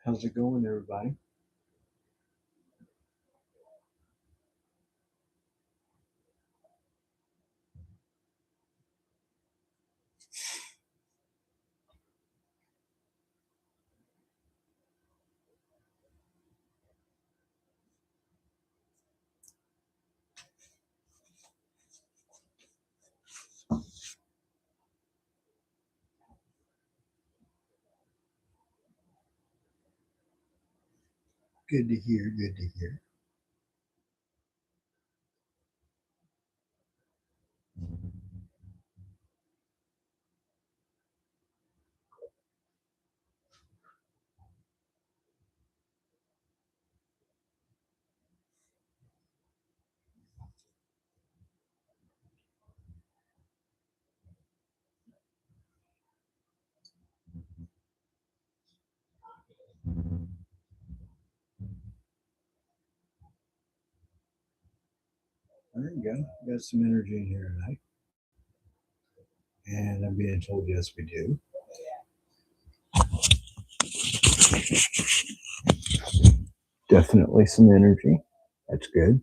How's it going, everybody? Good to hear. Good to hear. There you go. Got some energy in here tonight. And I'm being told, yes, we do. Definitely some energy. That's good.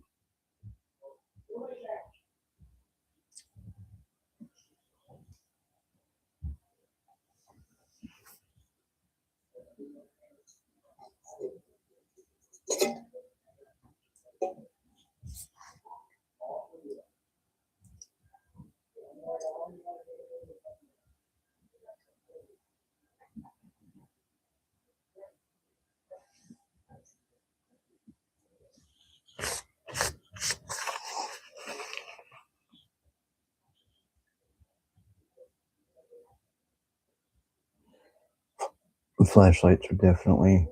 The flashlights are definitely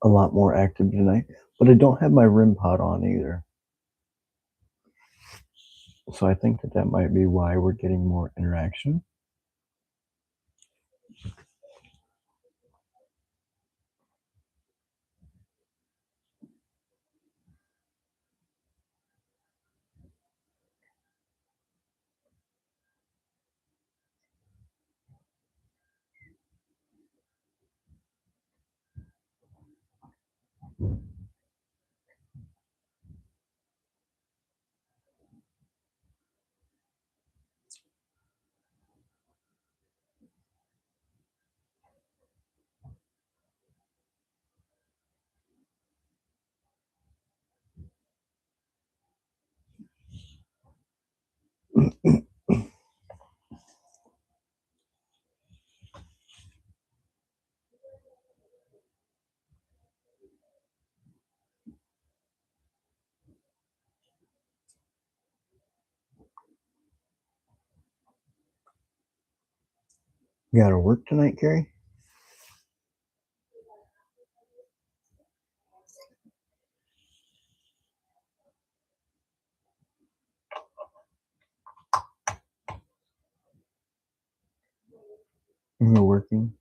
a lot more active tonight, but I don't have my REM pod on either. So I think that might be why we're getting more interaction. You gotta work tonight, Carrie? You're working?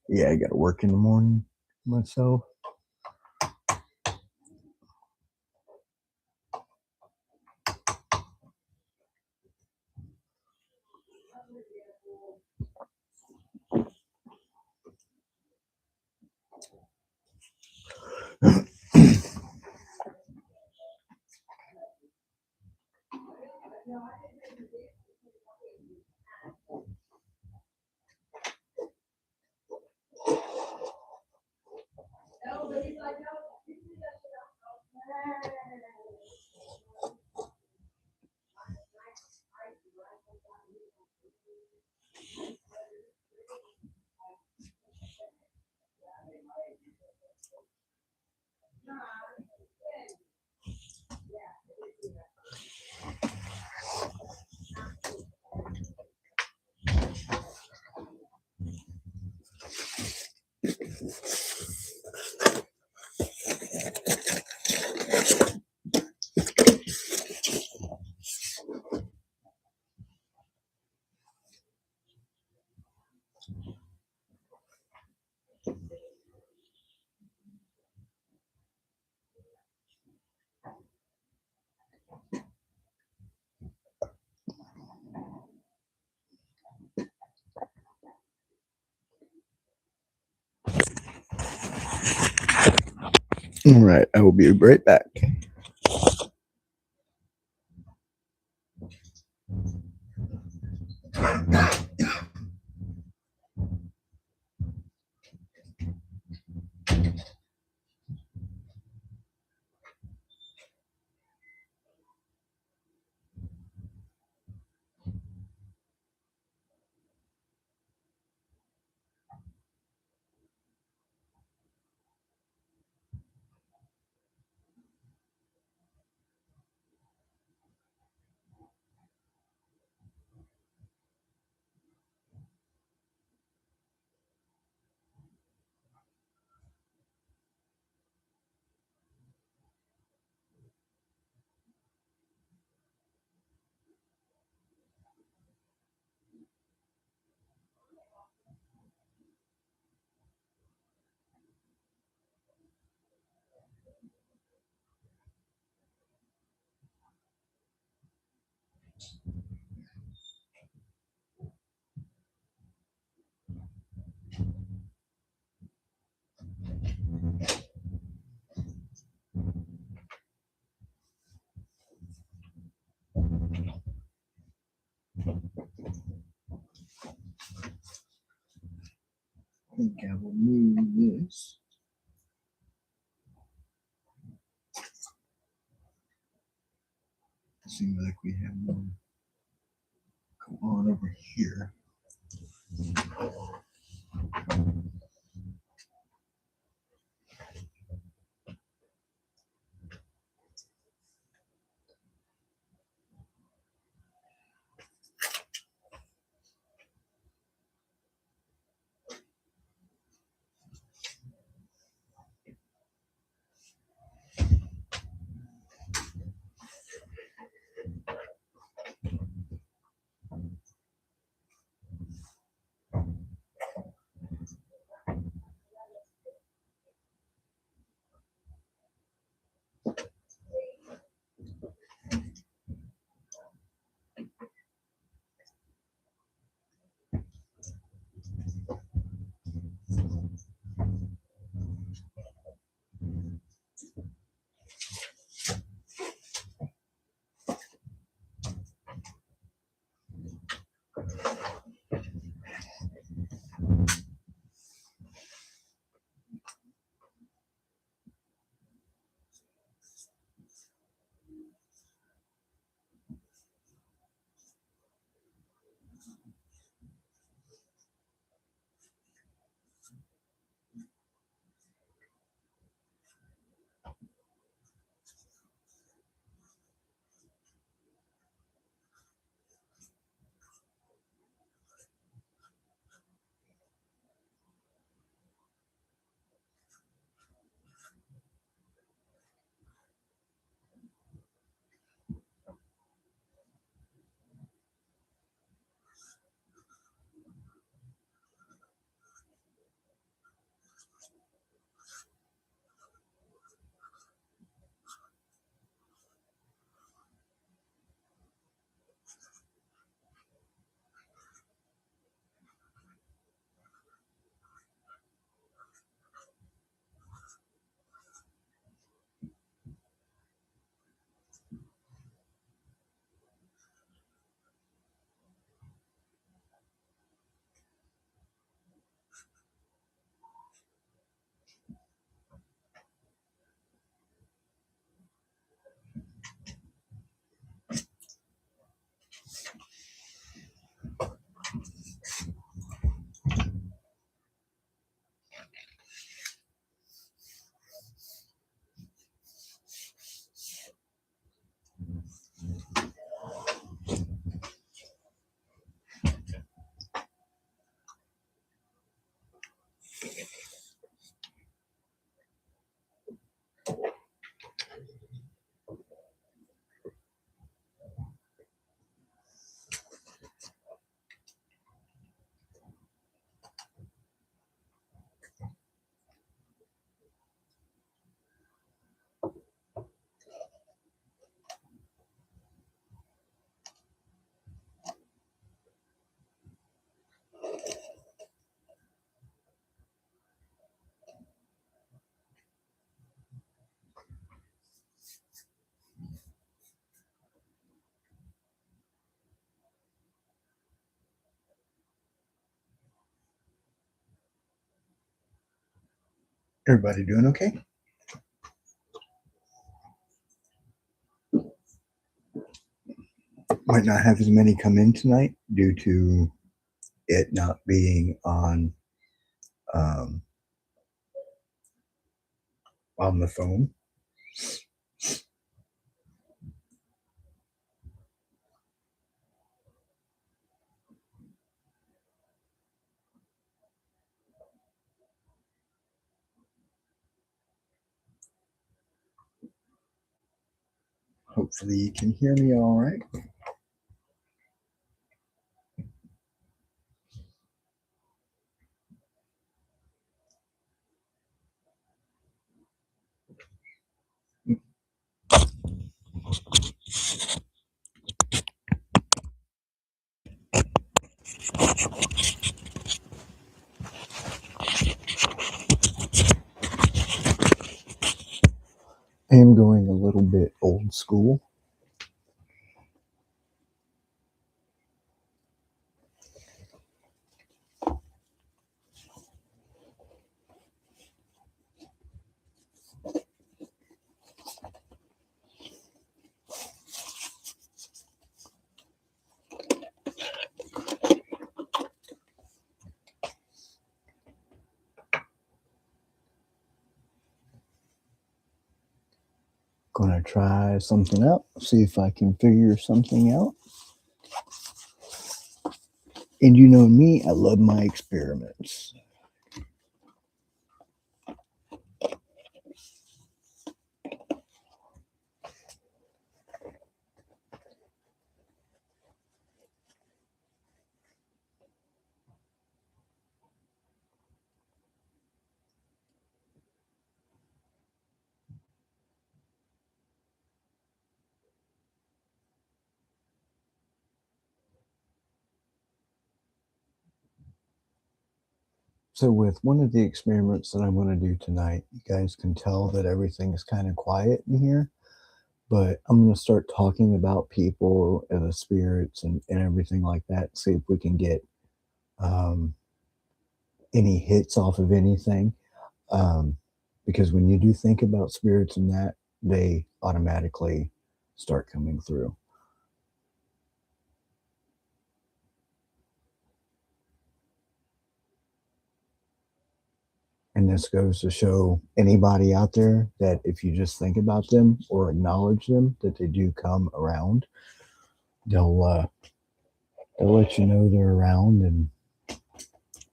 Yeah, I gotta work in the morning myself. All right, I will be right back. I think I will move this. Seems like we have more go on over here. Everybody doing okay? Might not have as many come in tonight due to it not being um, on the phone. Hopefully you can hear me all right. I am going a little bit old school. Gonna try something out, see if I can figure something out. And you know me, I love my experiments. So, with one of the experiments that I'm going to do tonight, you guys can tell that everything is kind of quiet in here, but I'm going to start talking about people and the spirits and everything like that, see if we can get um, any hits off of anything. Um, because when you do think about spirits and that, they automatically start coming through. And this goes to show anybody out there that if you just think about them or acknowledge them, that they do come around. They'll they'll let you know they're around and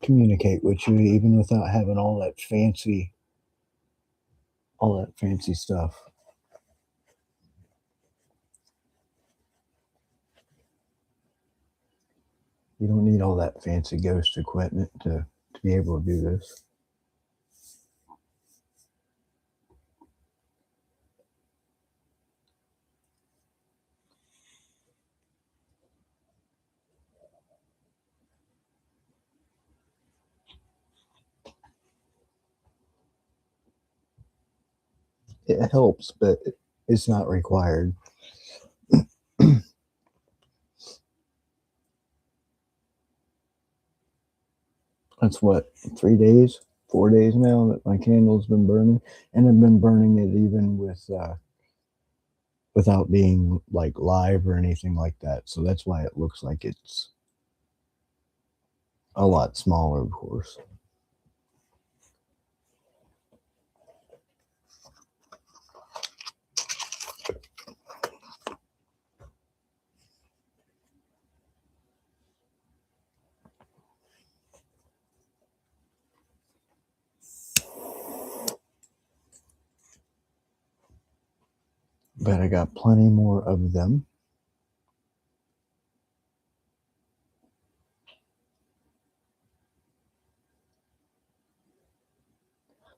communicate with you, even without having all that fancy stuff. You don't need all that fancy ghost equipment to be able to do this. It helps, but it's not required. That's what, 3 days, 4 days now that my candle's been burning, and I've been burning it even without being like live or anything like that. So that's why it looks like it's a lot smaller, of course. But I got plenty more of them.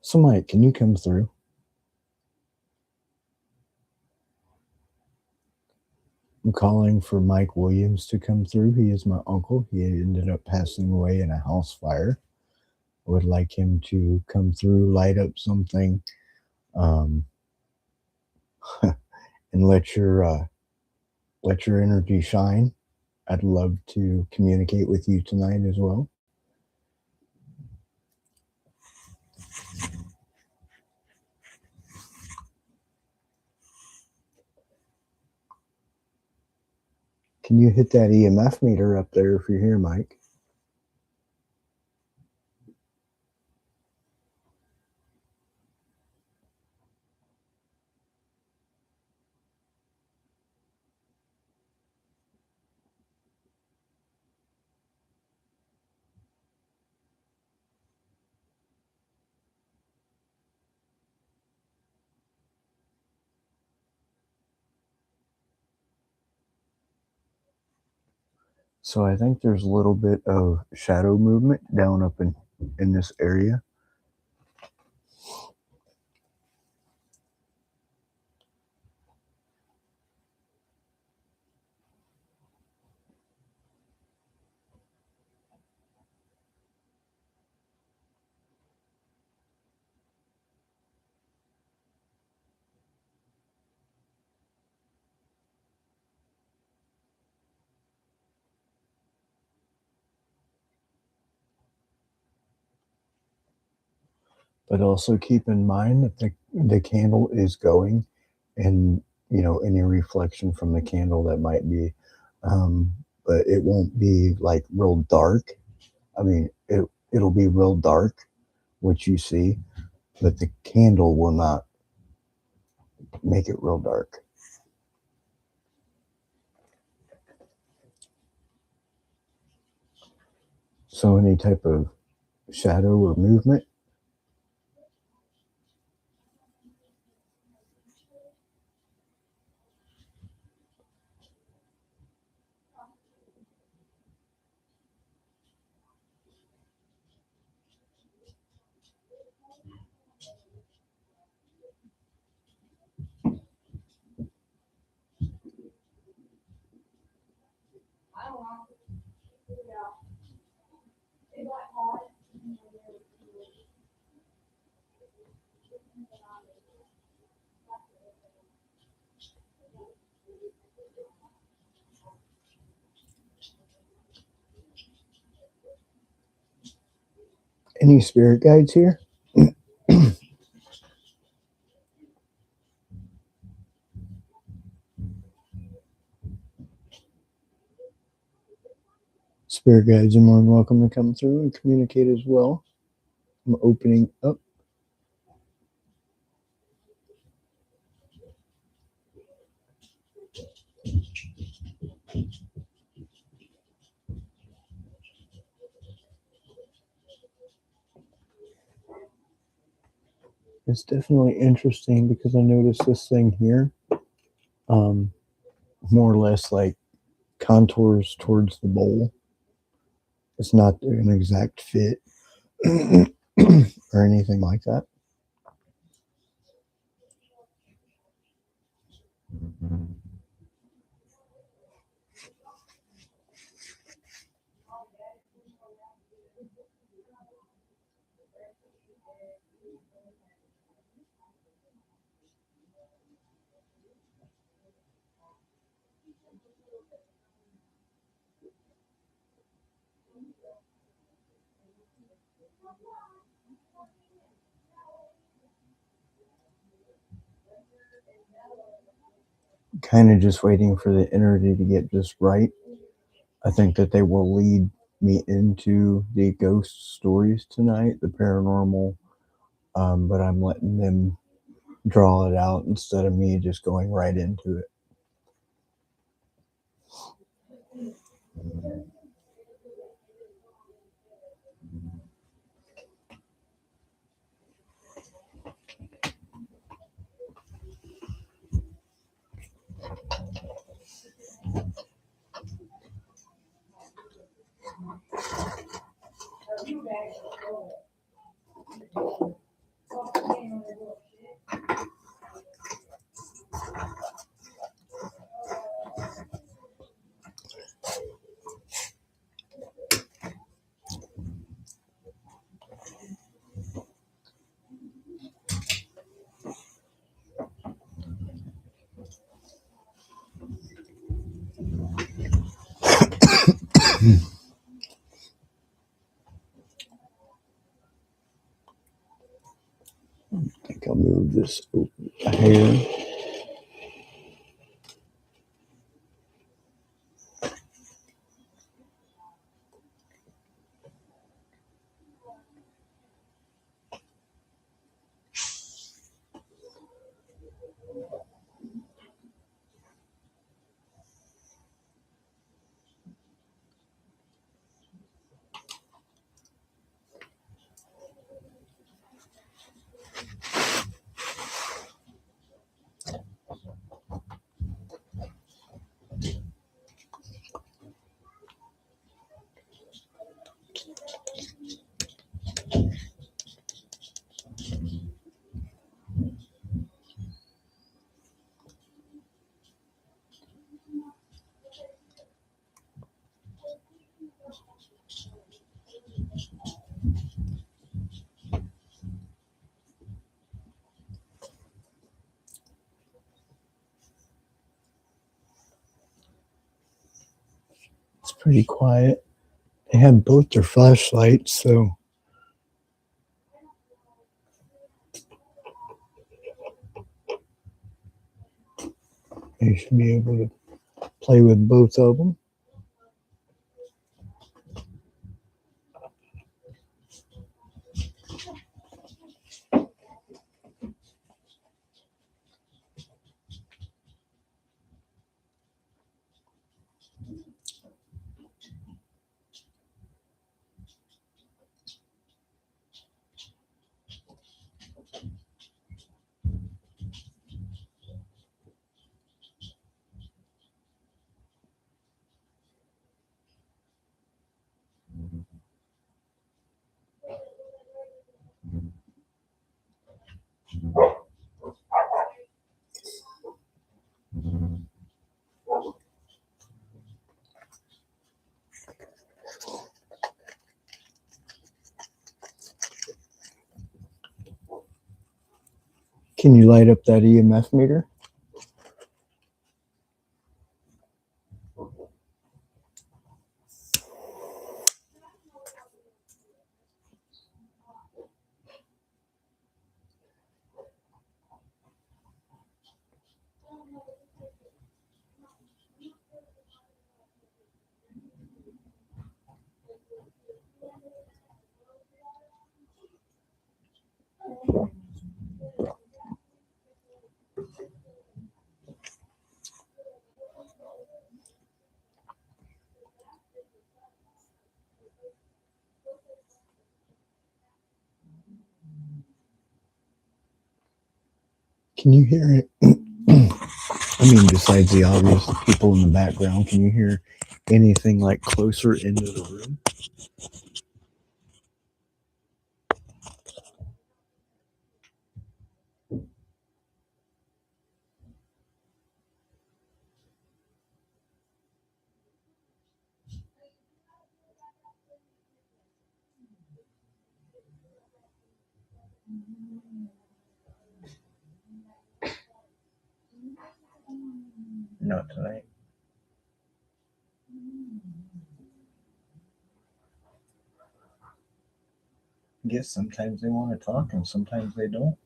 So, Mike, can you come through? I'm calling for Mike Williams to come through. He is my uncle. He ended up passing away in a house fire. I would like him to come through, light up something, um, and let your energy shine. I'd love to communicate with you tonight as well. Can you hit that EMF meter up there if you're here, Mike? So I think there's a little bit of shadow movement down up in this area. But also keep in mind that the candle is going, and any reflection from the candle that might be, um, but it won't be like real dark. I mean, it'll be real dark what you see, but the candle will not make it real dark. So any type of shadow or movement. Any spirit guides here? Spirit guides are more than welcome to come through and communicate as well. I'm opening up. It's definitely interesting because I noticed this thing here, um, more or less like contours towards the bowl. It's not an exact fit or anything like that. Kind of just waiting for the energy to get just right. I think that they will lead me into the ghost stories tonight, the paranormal, but I'm letting them draw it out instead of me just going right into it. I think I'll move this a hair. pretty quiet. They have both their flashlights, so you should be able to play with both of them. Can you light up that EMF meter? Can you hear it? I mean, besides the obvious people in the background, can you hear anything like closer into the room? Not tonight. I guess sometimes they want to talk and sometimes they don't.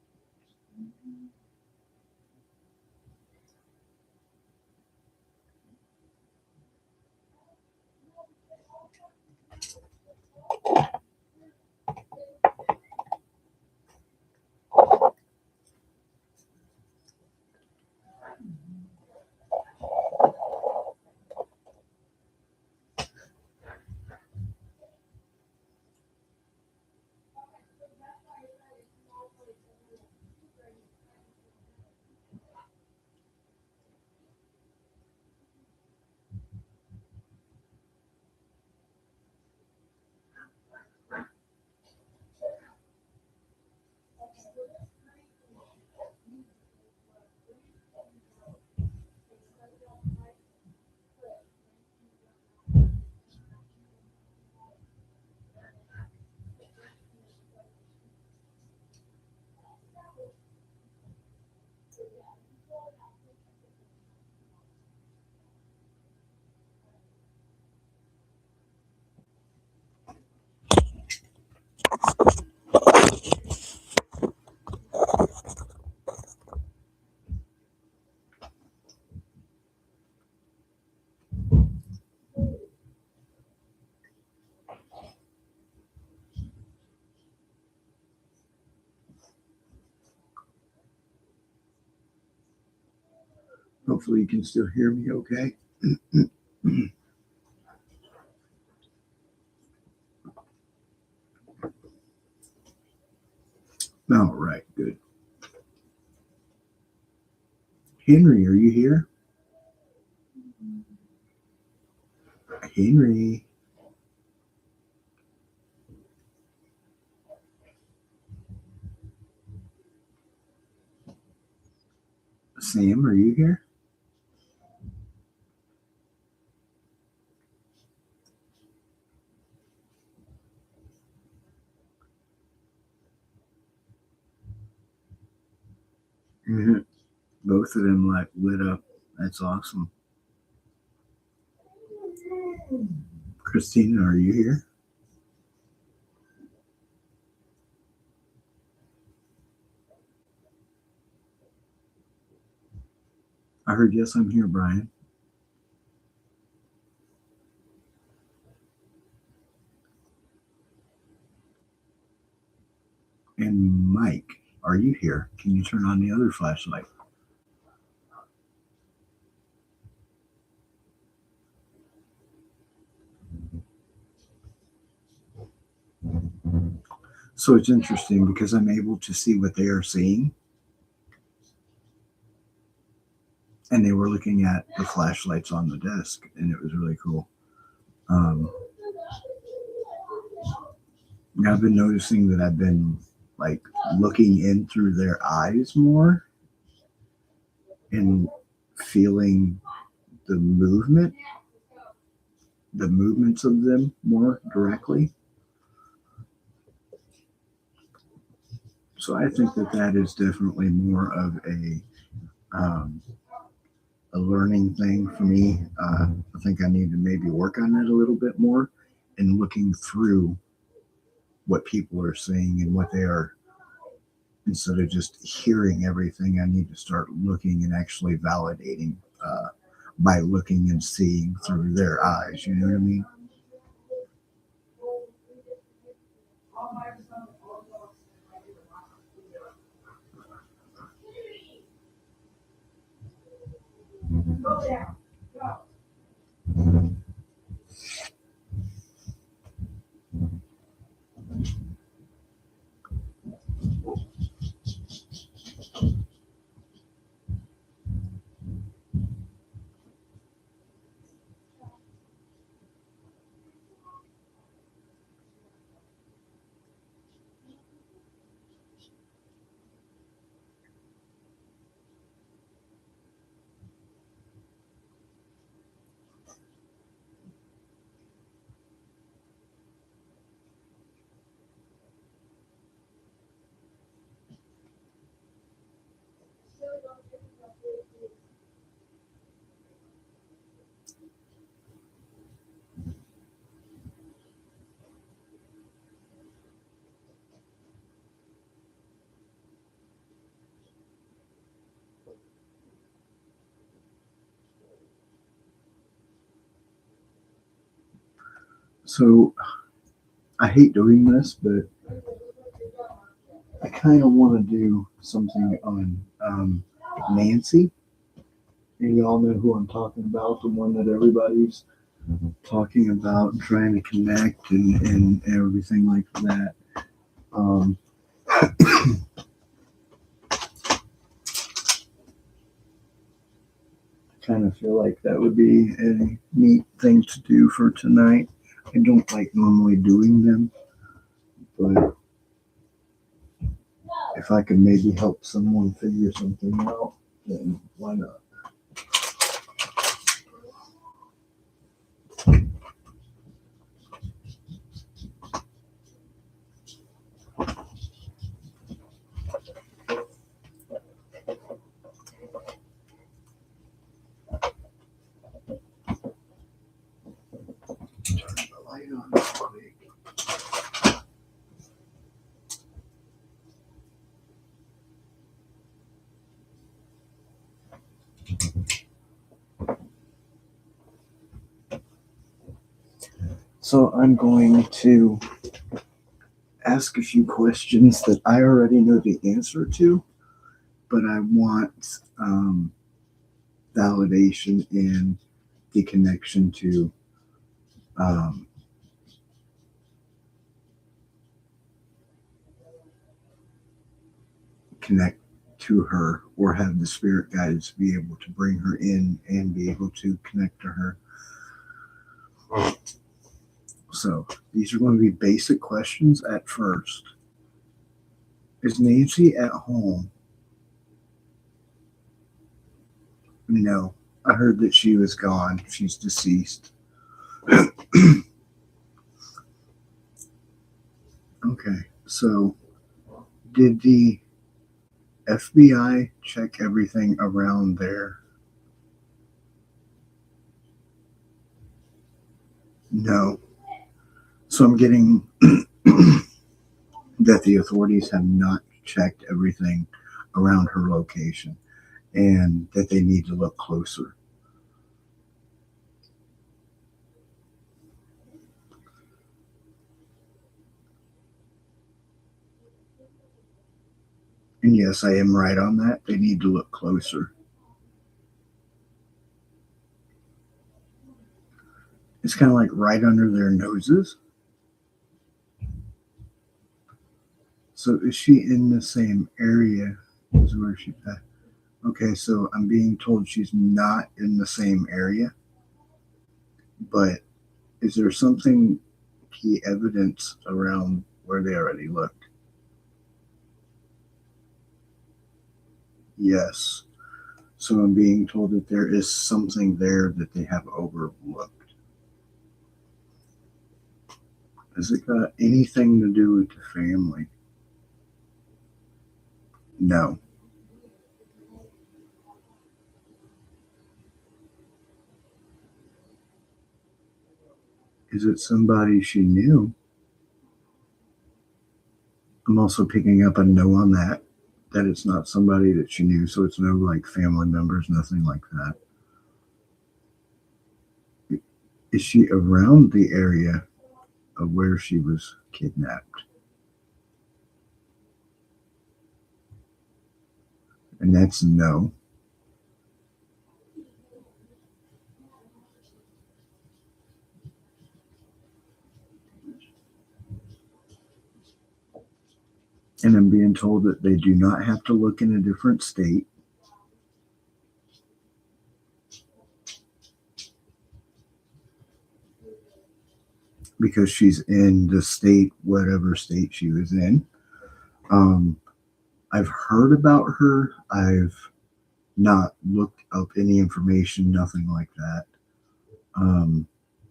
Hopefully you can still hear me okay. All right, good. Henry, are you here? Henry. Sam, are you here? Mhm. Both of them like lit up. That's awesome. Christina, are you here? I heard yes, I'm here, Brian. And Mike, are you here? Can you turn on the other flashlight? So it's interesting because I'm able to see what they are seeing, and they were looking at the flashlights on the desk, and it was really cool. Um, I've been noticing that I've been like looking in through their eyes more and feeling the movement, the movements of them more directly. So I think that that is definitely more of um, a learning thing for me. I think I need to maybe work on it a little bit more and looking through what people are saying and what they are, instead of just hearing everything. I need to start looking and actually validating by looking and seeing through their eyes. You know what I mean? So I hate doing this, but I kind of want to do something on Nancy. And y'all know who I'm talking about, the one that everybody's talking about, trying to connect and everything like that. Um, kind of feel like that would be a neat thing to do for tonight. I don't like normally doing them, but if I could maybe help someone figure something out, then why not? Turn the light on real quick. So I'm going to ask a few questions that I already know the answer to, but I want validation and the connection to um, connect to her, or have the spirit guides be able to bring her in and be able to connect to her. So these are going to be basic questions at first. Is Nancy at home? No. I heard that she was gone. She's deceased. Okay. So did the FBI check everything around there? No. So I'm getting that the authorities have not checked everything around her location and that they need to look closer. And yes, I am right on that. They need to look closer. It's kind of like right under their noses. So is she in the same area as where she passed? Okay, so I'm being told she's not in the same area, but is there something key evidence around where they already looked? Yes. So I'm being told that there is something there that they have overlooked. Has it got anything to do with the family? No. Is it somebody she knew? I'm also picking up a no on that. That it's not somebody that she knew, so it's no like family members, nothing like that. Is she around the area of where she was kidnapped? And that's no. And I'm being told that they do not have to look in a different state because she's in the state, whatever state she was in. Um, I've heard about her. I've not looked up any information, nothing like that. Um,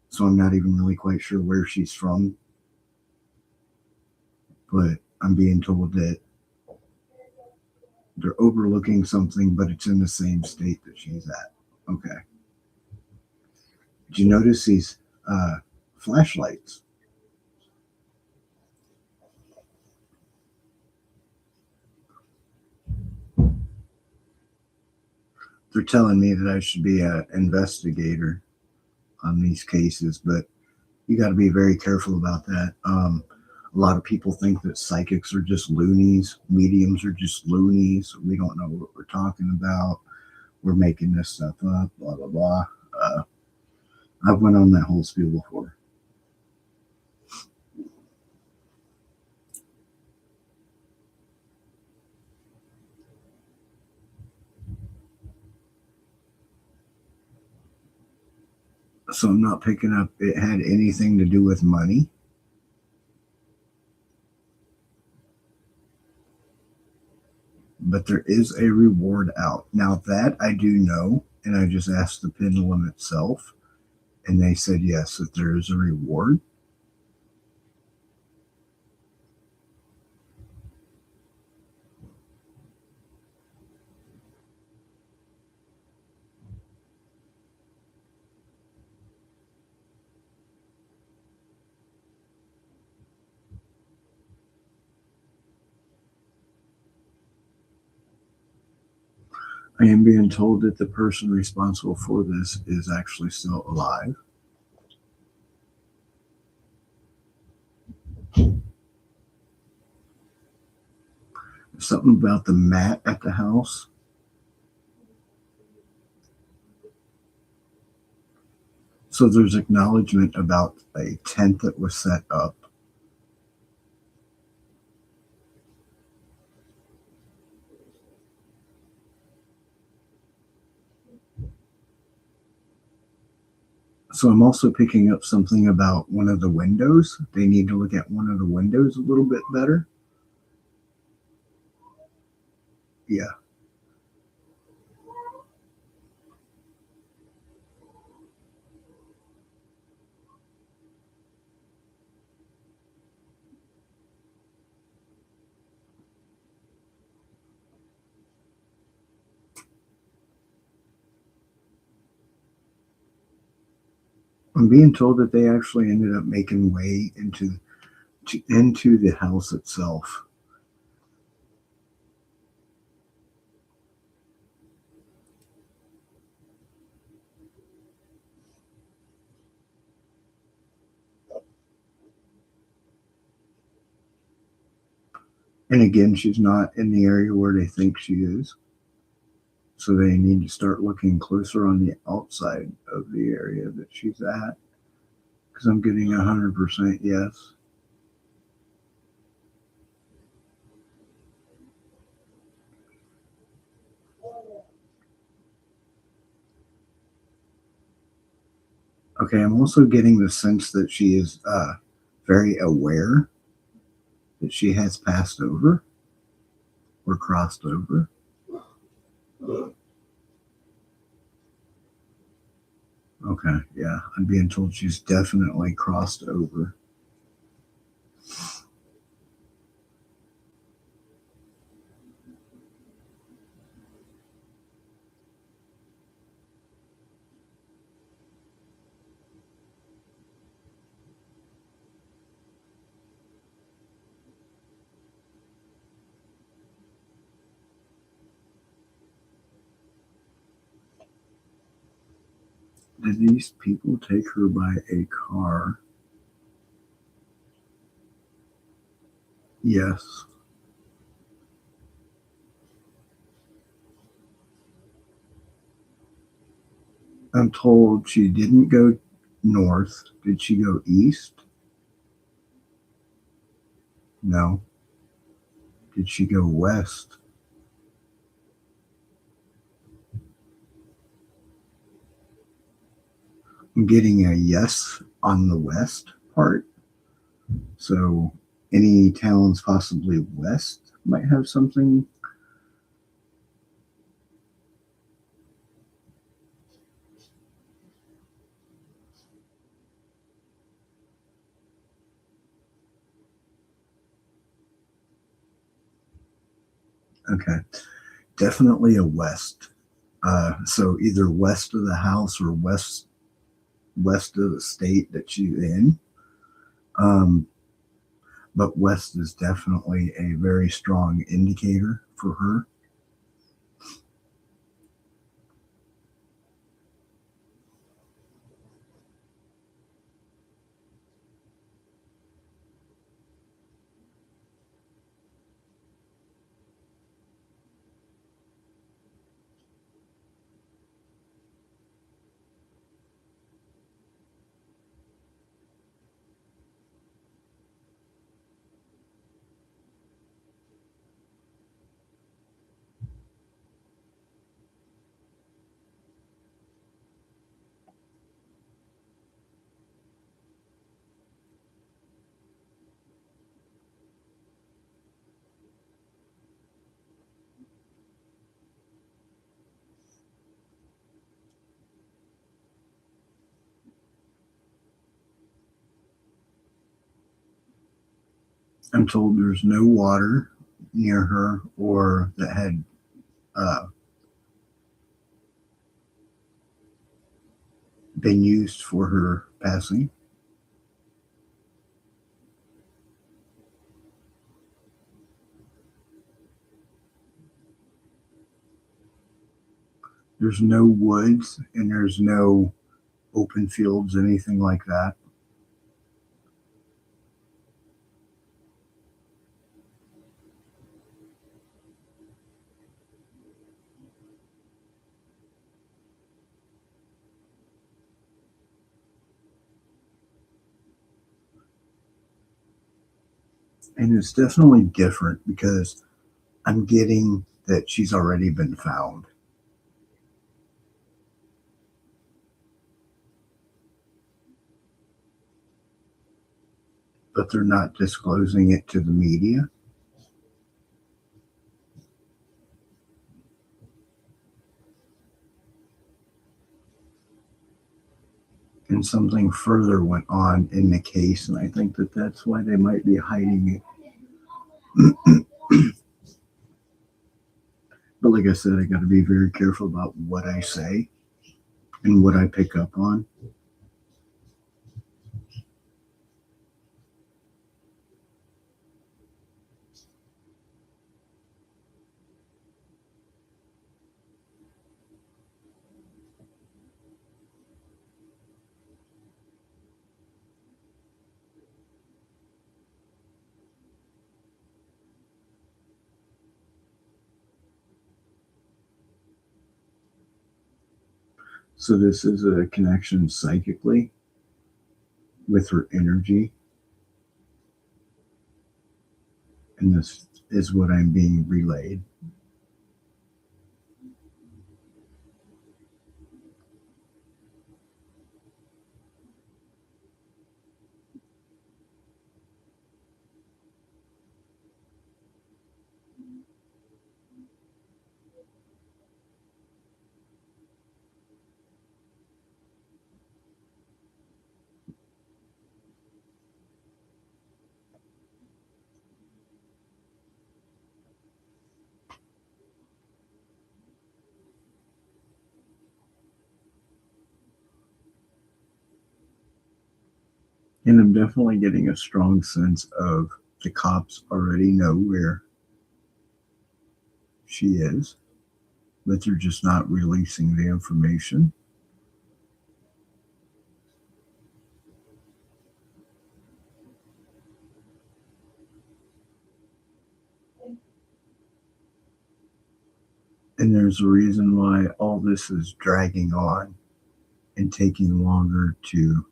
so I'm not even really quite sure where she's from, but I'm being told that they're overlooking something, but it's in the same state that she's at. Okay. Did you notice these uh, flashlights? They're telling me that I should be an investigator on these cases, but you got to be very careful about that. A lot of people think that psychics are just loonies, mediums are just loonies. We don't know what we're talking about. We're making this stuff up, blah blah blah. Uh, I've went on that whole spiel before. So I'm not picking up it had anything to do with money. But there is a reward out. Now that I do know, and I just asked the pendulum itself, and they said yes, that there is a reward. I am being told that the person responsible for this is actually still alive. Something about the mat at the house. So there's acknowledgement about a tent that was set up. So I'm also picking up something about one of the windows. They need to look at one of the windows a little bit better. Yeah. I'm being told that they actually ended up making way into the house itself. And again, she's not in the area where they think she is. So they need to start looking closer on the outside of the area that she's at. Because I'm getting 100% yes. Okay, I'm also getting the sense that she is very aware that she has passed over or crossed over. Okay, yeah, I'm being told she's definitely crossed over. Did these people take her by a car? Yes. I'm told she didn't go north. Did she go east? No. Did she go west? I'm getting a yes on the west part. So any towns possibly west might have something. Okay. Definitely a west. So either west of the house or west of the state that she's in. Um, but west is definitely a very strong indicator for her. I'm told there's no water near her or that had uh, been used for her passing. There's no woods and there's no open fields, anything like that. And it's definitely different because I'm getting that she's already been found, but they're not disclosing it to the media. And something further went on in the case, and I think that that's why they might be hiding it. But like I said, I got to be very careful about what I say and what I pick up on. So this is a connection psychically with her energy, and this is what I'm being relayed. And I'm definitely getting a strong sense of the cops already know where she is, but they're just not releasing the information. And there's a reason why all this is dragging on and taking longer to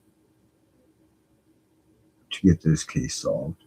get this case solved.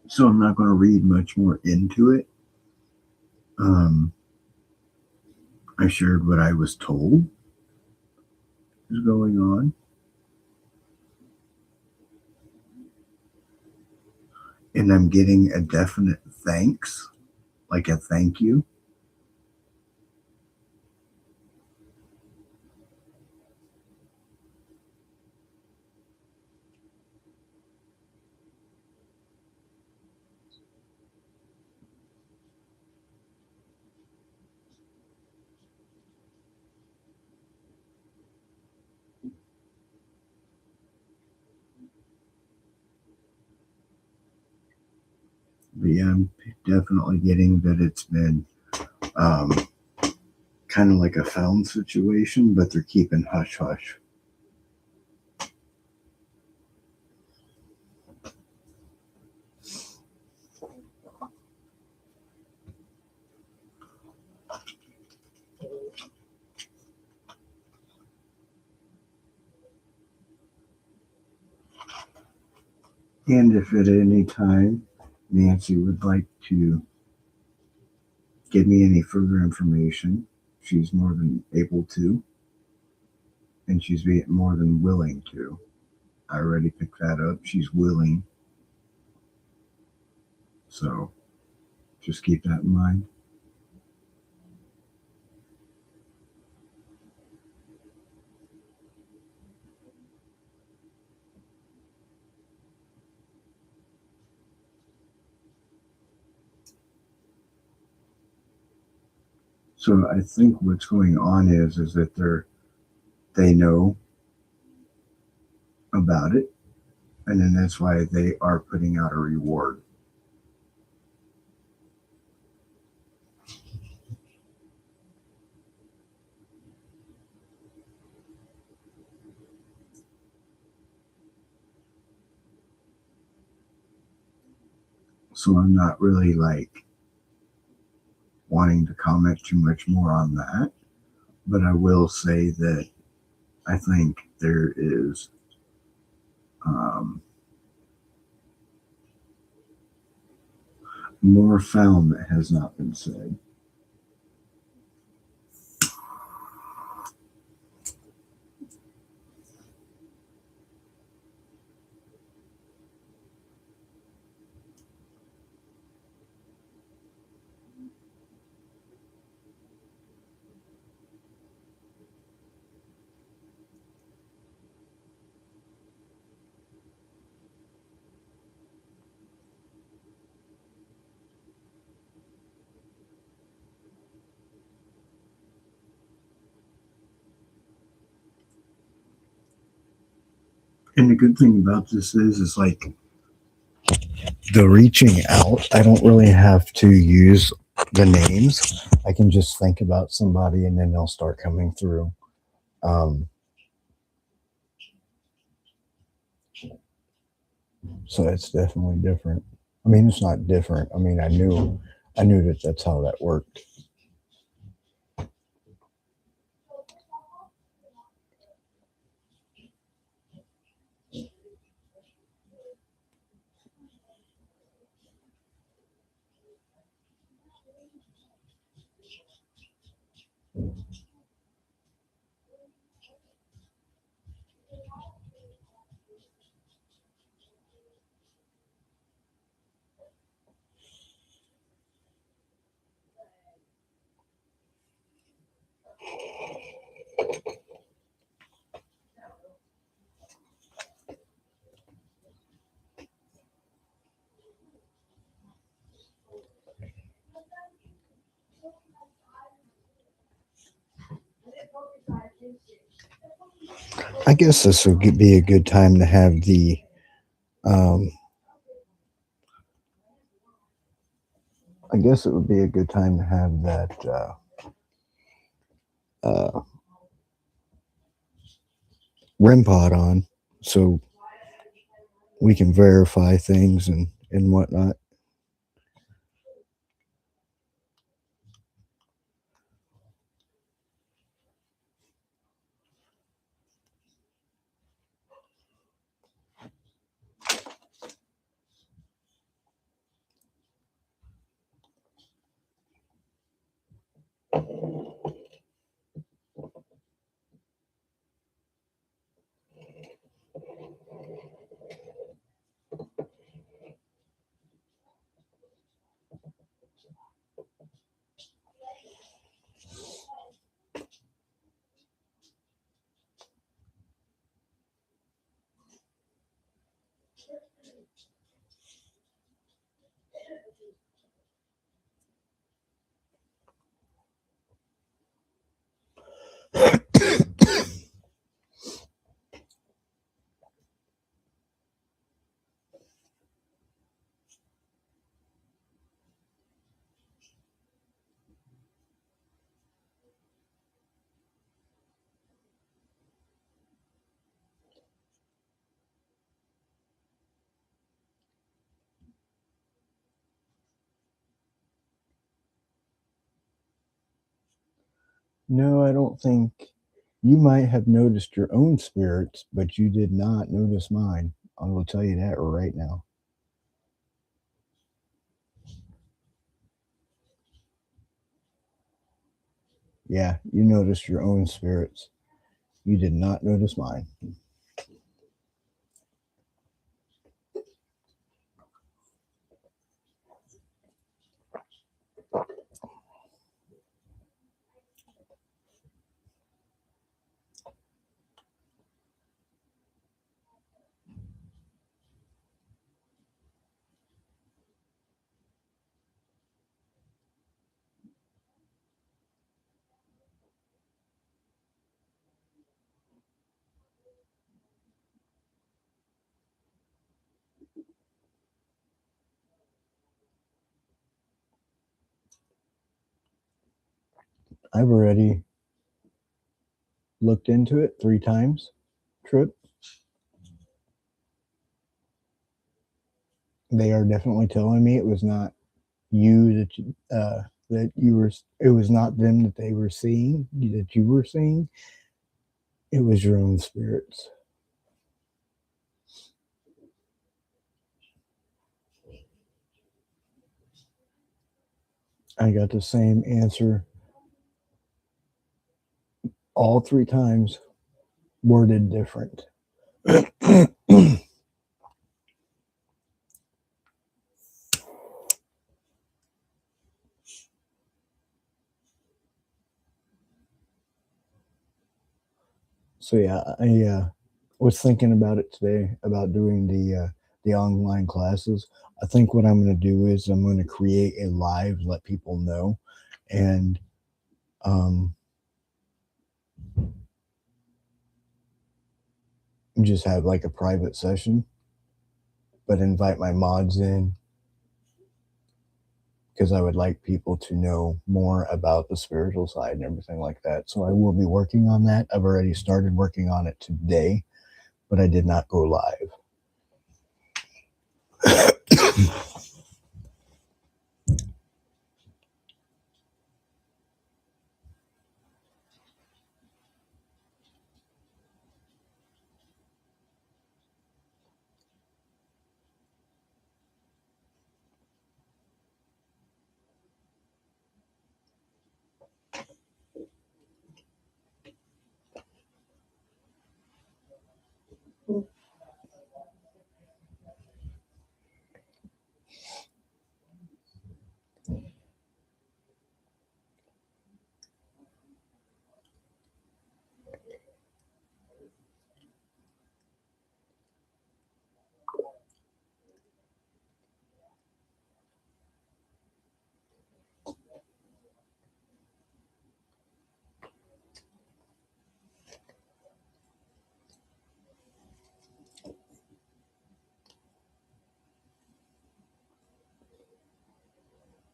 So I'm not going to read much more into it. Um, I shared what I was told is going on, and I'm getting a definite thanks, like a thank you. But yeah, I'm definitely getting that it's been um, kind of like a found situation, but they're keeping hush hush. And if at any time Nancy would like to give me any further information, she's more than able to, and she's more than willing to. I already picked that up. She's willing. So just keep that in mind. So I think what's going on is that they know about it, and then that's why they are putting out a reward. So I'm not really like wanting to comment too much more on that, but I will say that I think there is um, more found that has not been said. And the good thing about this is like the reaching out. I don't really have to use the names. I can just think about somebody and then they'll start coming through. Um, so it's definitely different. I mean, it's not different. I mean, I knew that that's how that worked. I guess this would be a good time to have the. Um, I guess it would be a good time to have that uh, REM pod on, so we can verify things and whatnot. No, I don't think you might have noticed your own spirits, but you did not notice mine. I will tell you that right now. Yeah, you noticed your own spirits. You did not notice mine. I've already looked into it 3 times. Trip. They are definitely telling me it was not you that you were. It was not them that they were seeing that you were seeing. It was your own spirits. I got the same answer all 3 times, worded different. So yeah, I was thinking about it today about doing the online classes. I think what I'm going to do is I'm going to create a live, let people know, and um, and just have like a private session, but invite my mods in because I would like people to know more about the spiritual side and everything like that. So I will be working on that. I've already started working on it today, but I did not go live.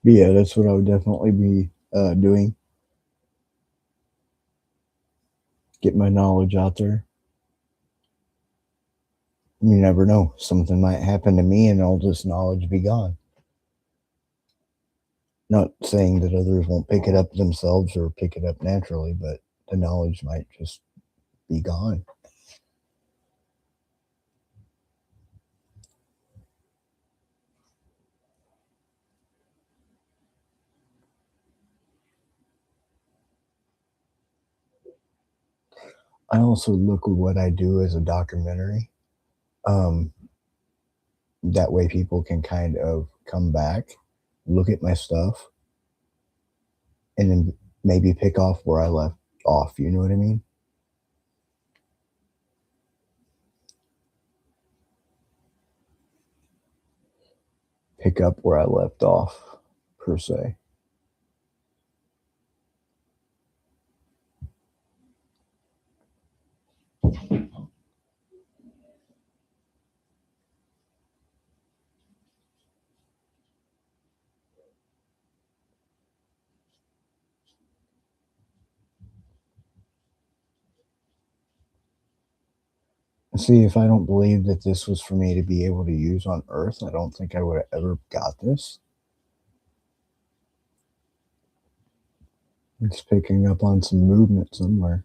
But yeah, that's what I would definitely be doing. Get my knowledge out there. You never know. Something might happen to me and all this knowledge be gone. Not saying that others won't pick it up themselves or pick it up naturally, but the knowledge might just be gone. I also look at what I do as a documentary. Um, that way people can kind of come back, look at my stuff, and then maybe pick off where I left off. You know what I mean? Pick up where I left off, per se. See, if I don't believe that this was for me to be able to use on Earth, I don't think I would have ever got this. It's picking up on some movement somewhere.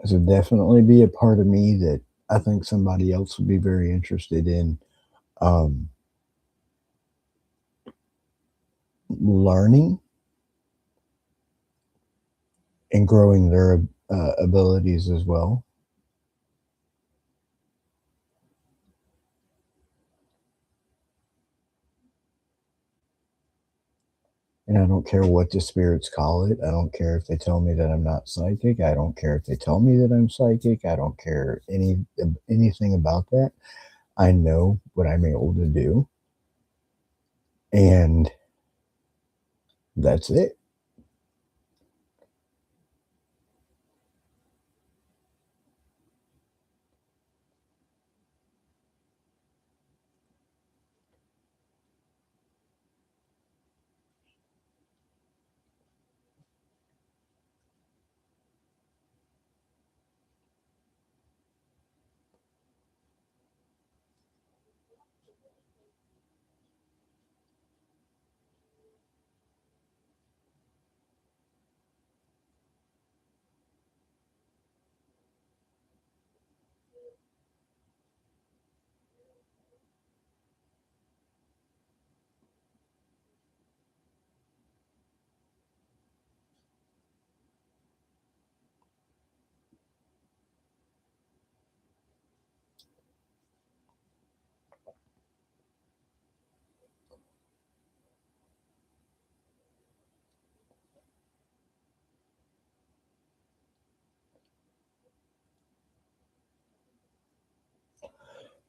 This would definitely be a part of me that I think somebody else would be very interested in um, learning and growing their abilities as well. And I don't care what the spirits call it. I don't care if they tell me that I'm not psychic. I don't care if they tell me that I'm psychic. I don't care anything about that. I know what I'm able to do, and that's it.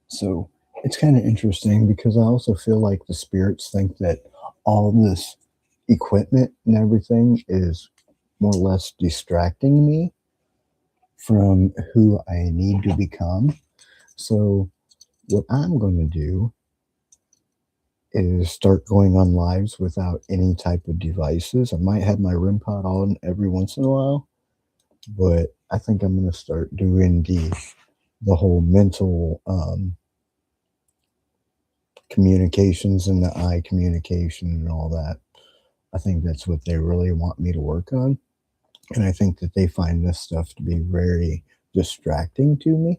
So it's kind of interesting because I also feel like the spirits think that all this equipment and everything is more or less distracting me from who I need to become. So what I'm going to do is start going on lives without any type of devices. I might have my REM pod on every once in a while, but I think I'm going to start doing the whole mental communications and the eye communication and all that. I think that's what they really want me to work on. And I think that they find this stuff to be very distracting to me.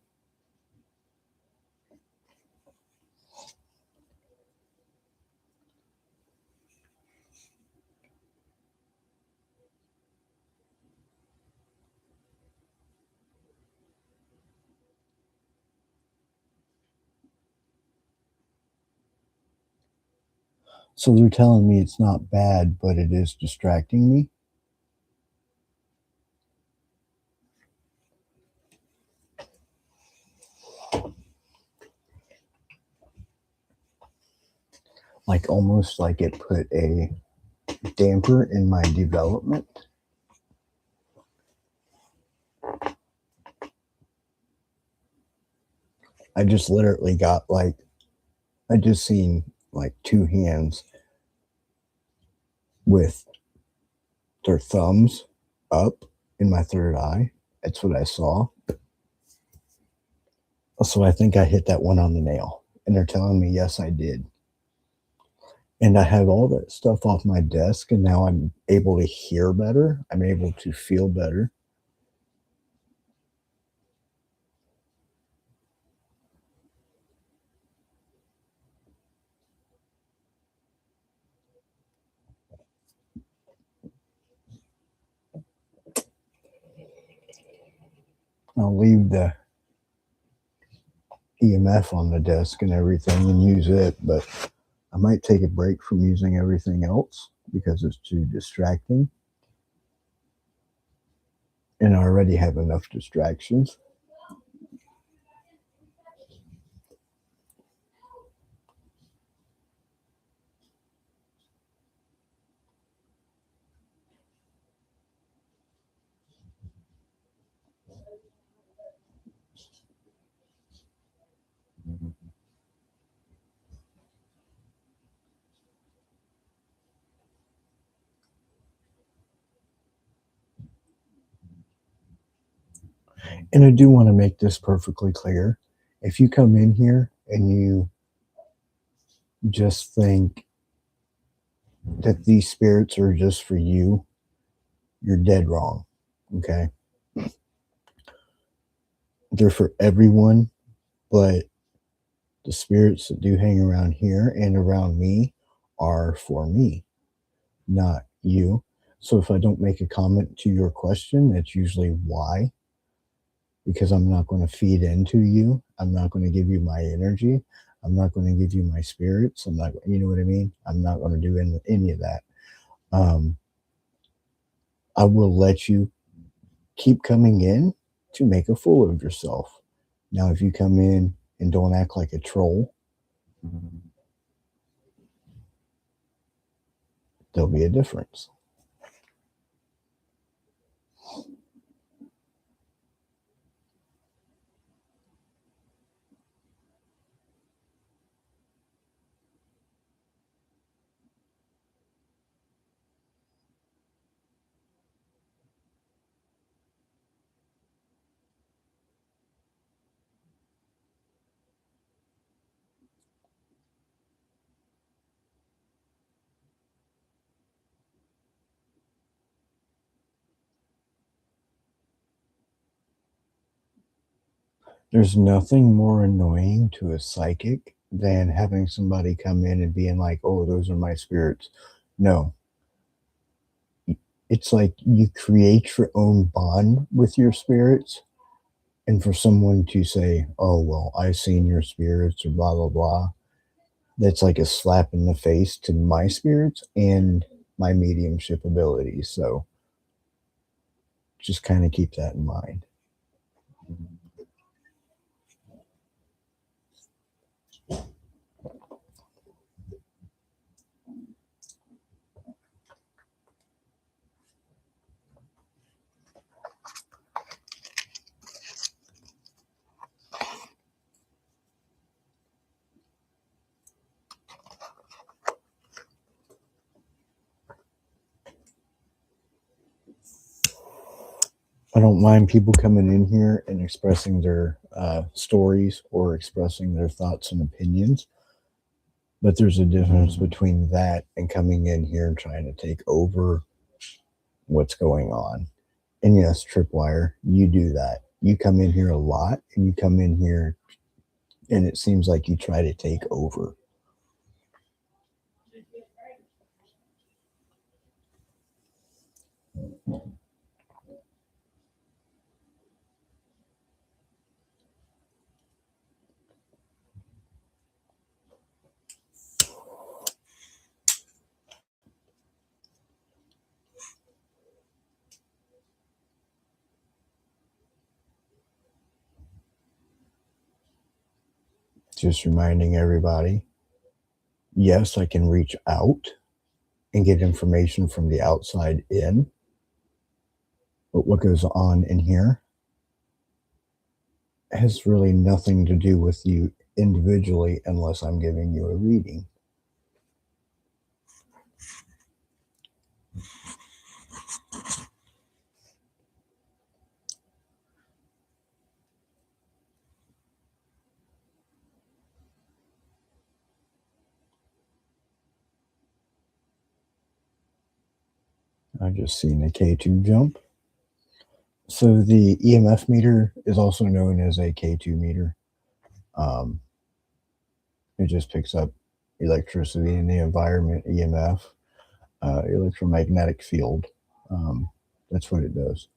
So they're telling me it's not bad, but it is distracting me. Like almost like it put a damper in my development. I just literally got like, I just seen like two hands with their thumbs up in my third eye. That's what I saw. So I think I hit that one on the nail. And they're telling me, yes, I did. And I have all that stuff off my desk, and now I'm able to hear better. I'm able to feel better. I'll leave the EMF on the desk and everything and use it, but I might take a break from using everything else because it's too distracting. And I already have enough distractions. And I do want to make this perfectly clear. If you come in here and you just think that these spirits are just for you, you're dead wrong. Okay. They're for everyone, but the spirits that do hang around here and around me are for me, not you. So if I don't make a comment to your question, that's usually why, because I'm not going to feed into you. I'm not going to give you my energy. I'm not going to give you my spirits. I'm not, you know what I mean? I'm not going to do any of that. Um, I will let you keep coming in to make a fool of yourself. Now, if you come in and don't act like a troll, there'll be a difference. There's nothing more annoying to a psychic than having somebody come in and being like, oh, those are my spirits. No, it's like you create your own bond with your spirits. And for someone to say, oh, well, I've seen your spirits or blah, blah, blah, that's like a slap in the face to my spirits and my mediumship abilities. So just kind of keep that in mind. I don't mind people coming in here and expressing their stories or expressing their thoughts and opinions, but there's a difference between that and coming in here and trying to take over what's going on. And yes, Tripwire, you do that. You come in here a lot, and you come in here, and it seems like you try to take over. Just reminding everybody, yes, I can reach out and get information from the outside in, but what goes on in here has really nothing to do with you individually unless I'm giving you a reading. I've just seen a K2 jump. So the EMF meter is also known as a K2 meter. Um, it just picks up electricity in the environment, EMF, electromagnetic field. Um, that's what it does.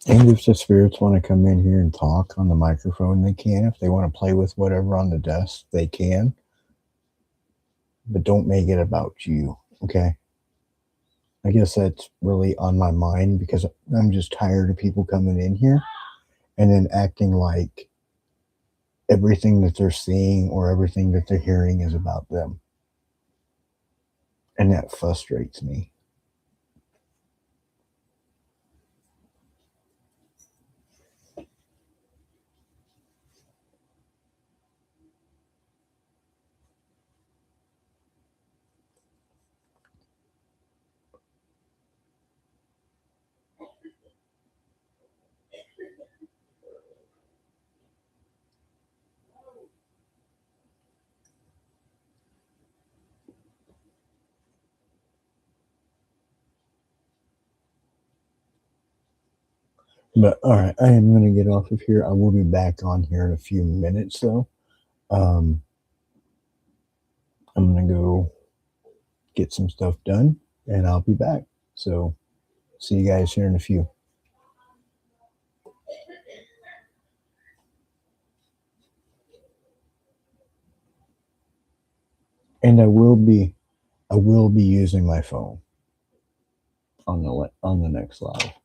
And if the spirits want to come in here and talk on the microphone, they can. If they want to play with whatever on the desk, they can. But don't make it about you, okay? I guess that's really on my mind because I'm just tired of people coming in here and then acting like everything that they're seeing or everything that they're hearing is about them. And that frustrates me. But all right, I am going to get off of here. I will be back on here in a few minutes, though. Um, I'm going to go get some stuff done and I'll be back. So, see you guys here in a few. And I will be using my phone on the next live.